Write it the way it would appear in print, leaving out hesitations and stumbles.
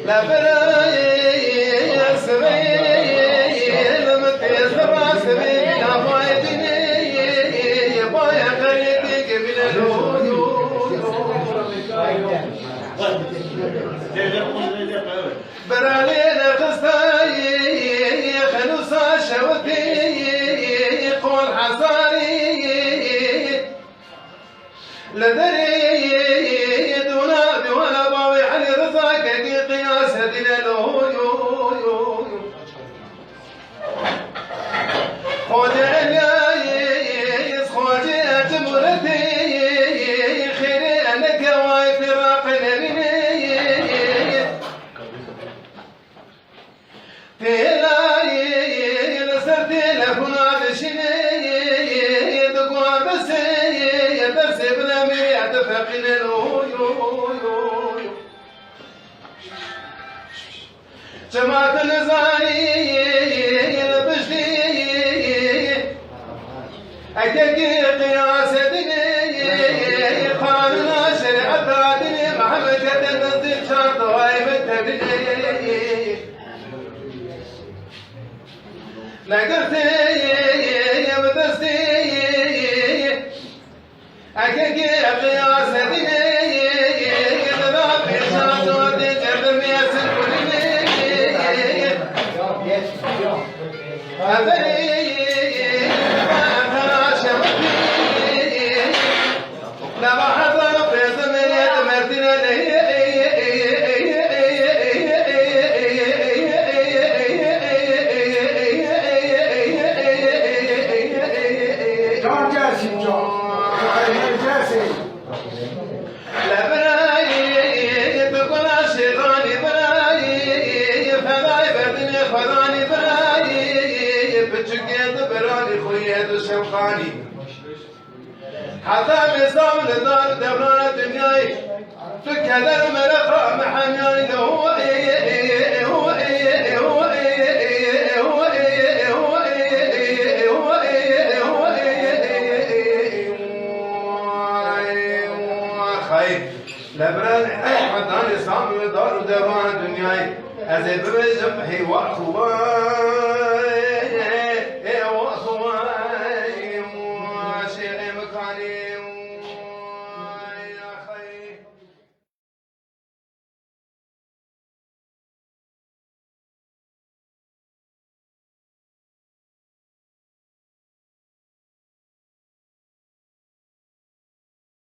لا براي سبيل متزرع سبيل يا بايدني يا باي خليتك من برالينا خستاي خلوصا شوتي قول حصاري لدري دونا بولا باوي علي رزاك قياس دلالو خوجة اليايس خوجة جمرتي خيري لك واي فراق نريني تلاي لسرتي لفنا بشني دقوا بس بلا ميات فقنا جماعة النزاري البشري أكاكي قياس دني خاننا شريعة دني محمد النزل شرط غايب التبني لقرتي بدستي أكاكي قياس دني حتى مصاب لدار دوران دنياي فكذا المرقة محناي هو هو خير لبران حتى مصاب لدار دوران دنياي أزيد بجمحي وأخوان